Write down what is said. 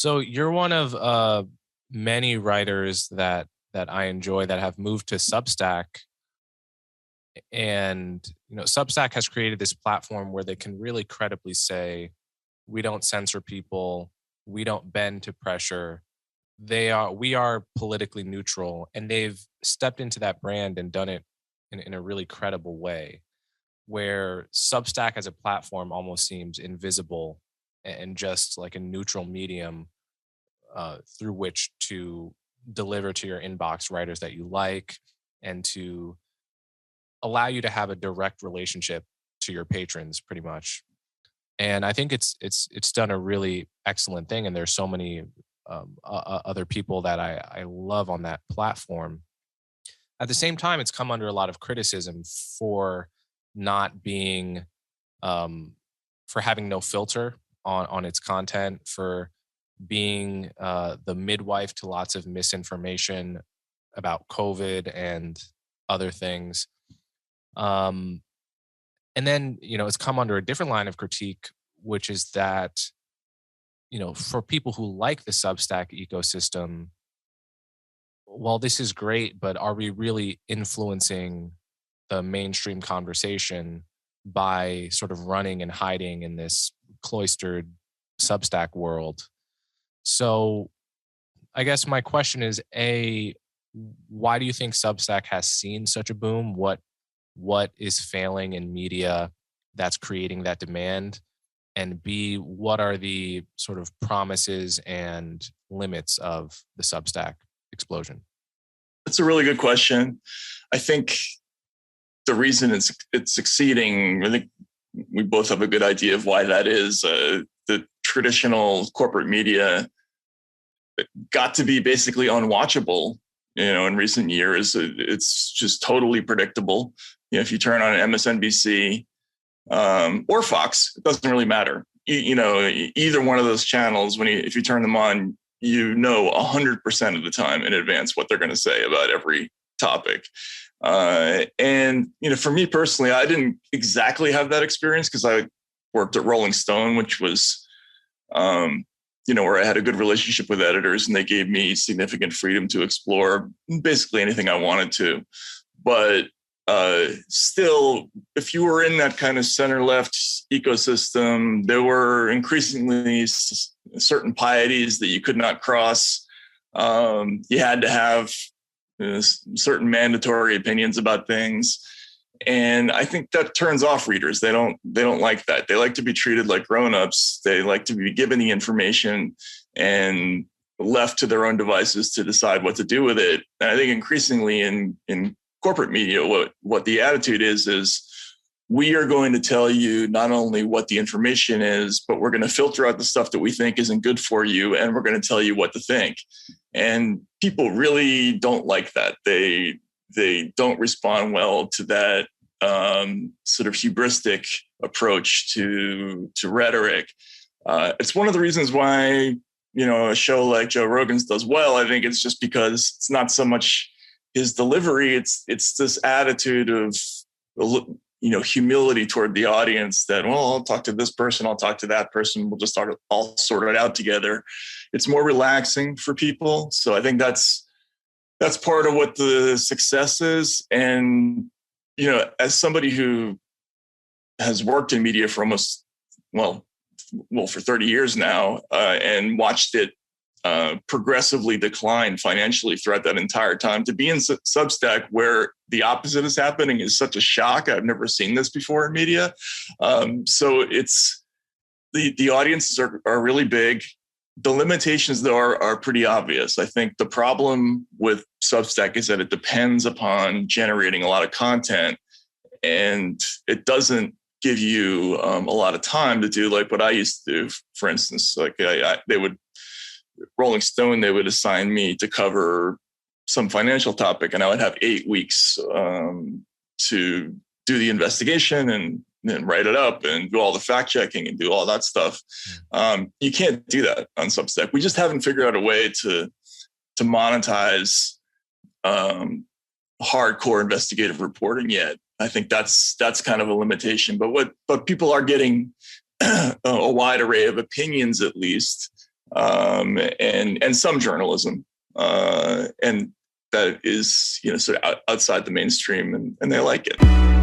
So you're one of many writers that I enjoy that have moved to Substack. And Substack has created this platform where they can really credibly say, we don't censor people, we don't bend to pressure. We are politically neutral, and they've stepped into that brand and done it in a really credible way, where Substack as a platform almost seems invisible and just like a neutral medium through which to deliver to your inbox writers that you like, and to allow you to have a direct relationship to your patrons, pretty much. And I think it's done a really excellent thing. And there's so many other people that I love on that platform. At the same time, it's come under a lot of criticism for not being, for having no filter on its content, for being the midwife to lots of misinformation about COVID and other things. And then, it's come under a different line of critique, which is that, for people who like the Substack ecosystem, well, this is great, but are we really influencing the mainstream conversation by sort of running and hiding in this cloistered Substack world? So I guess my question is, A, why do you think Substack has seen such a boom? What is failing in media that's creating that demand? And B, what are the sort of promises and limits of the Substack explosion? That's a really good question. I think the reason it's succeeding, I think we both have a good idea of why that is. The traditional corporate media got to be basically unwatchable, in recent years. It's just totally predictable. If you turn on MSNBC or Fox, it doesn't really matter. Either one of those channels, if you turn them on, 100% of the time in advance what they're going to say about every topic. And for me personally, I didn't exactly have that experience because I worked at Rolling Stone, which was, where I had a good relationship with editors, and they gave me significant freedom to explore basically anything I wanted to. But still, if you were in that kind of center-left ecosystem, there were increasingly certain pieties that you could not cross. You had to have certain mandatory opinions about things. And I think that turns off readers. They don't like that. They like to be treated like grown-ups. They like to be given the information and left to their own devices to decide what to do with it. And I think increasingly in corporate media, what the attitude is we are going to tell you not only what the information is, but we're going to filter out the stuff that we think isn't good for you, and we're going to tell you what to think. And people really don't like that. They don't respond well to that sort of hubristic approach to rhetoric. It's one of the reasons why, a show like Joe Rogan's does well. I think it's just because it's not so much his delivery. It's this attitude of, humility toward the audience that, well, I'll talk to this person, I'll talk to that person, we'll just all sort it out together. It's more relaxing for people. So I think that's part of what the success is. And, as somebody who has worked in media for for 30 years now, and watched it progressively decline financially throughout that entire time, to be in Substack where the opposite is happening is such a shock. I've never seen this before in media. So it's the audiences are really big. The limitations, though, are pretty obvious. I think the problem with Substack is that it depends upon generating a lot of content, and it doesn't give you a lot of time to do like what I used to do. For instance, like Rolling Stone, they would assign me to cover some financial topic, and I would have 8 weeks to do the investigation and write it up and do all the fact checking and do all that stuff. You can't do that on Substack. We just haven't figured out a way to monetize hardcore investigative reporting yet. I think that's kind of a limitation. But people are getting a wide array of opinions, at least. and some journalism, and that is sort of outside the mainstream, and they like it.